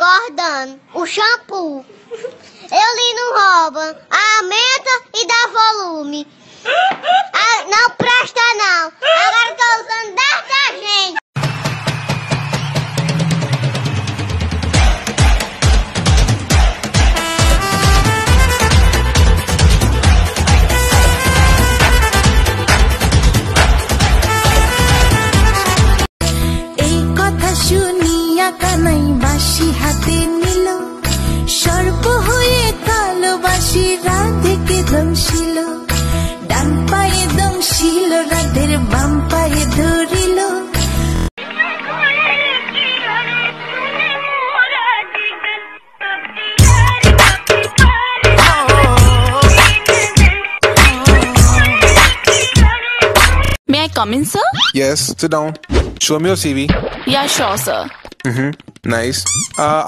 engordando. O shampoo. Ele não rouba, aumenta e dá volume. Não presta não. Agora tô usando detergente. শুনিয়া কানাই বাঁশি হাতে নিল সর্প হয়ে কালো বাঁশি রাধেকে দমশিল ডান পায়ে দমশিল রাধের বাম পায়ে ধরিল May I come in, sir? Yes, sit down. Show me your CV. Yeah, sure, sir. Nice.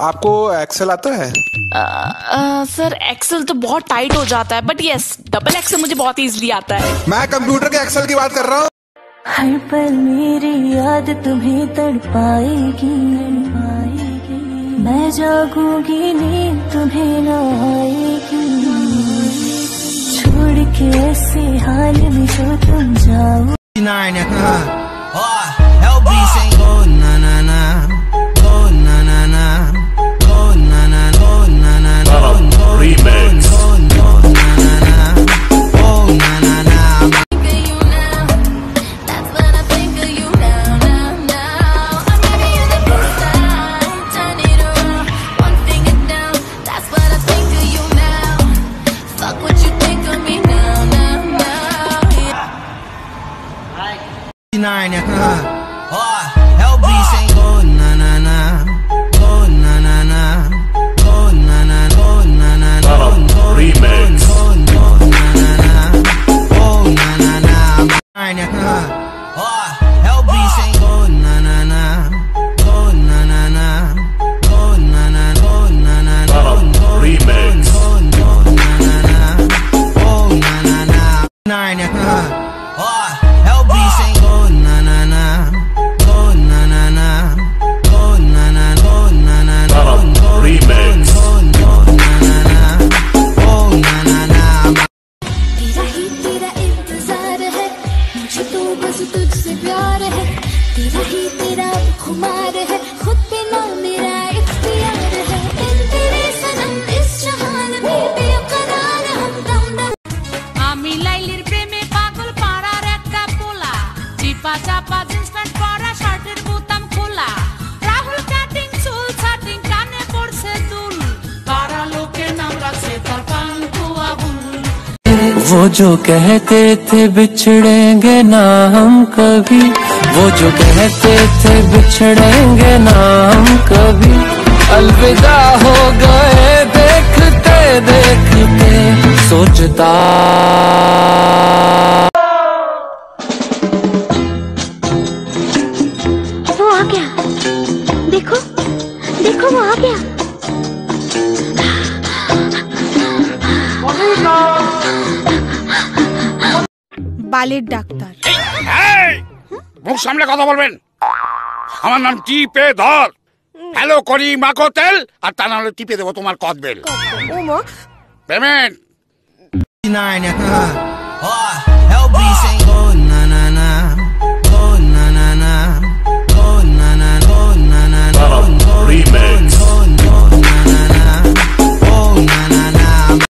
आपको एक्सेल आता है? सर एक्सेल तो बहुत टाइट हो जाता है, बट यस डबल एक्सेल मुझे बहुत इजीली आता है। मैं कंप्यूटर के एक्सेल की बात कर रहा हूँ। हर पल मेरी याद तुम्हें तड़पाएगी मैं जागूंगी नींद तुम्हें न आएगी छोड़ के ऐसे हाल में जो तुम जाओ वो जो कहते थे बिछड़ेंगे ना हम कभी वो जो कहते थे बिछड़ेंगे ना हम कभी अलविदा हो गए देखते देखते सोचता वो आ गया देखो देखो वो आ गया বালের ডাক্তার মুখ সামলে কথা বলবেন আমার নাম টিপে ধর হ্যালো করি মাখো তেল আর তা না হলে টিপে দেবো তোমার কদবেল ও মা পেমেন্ট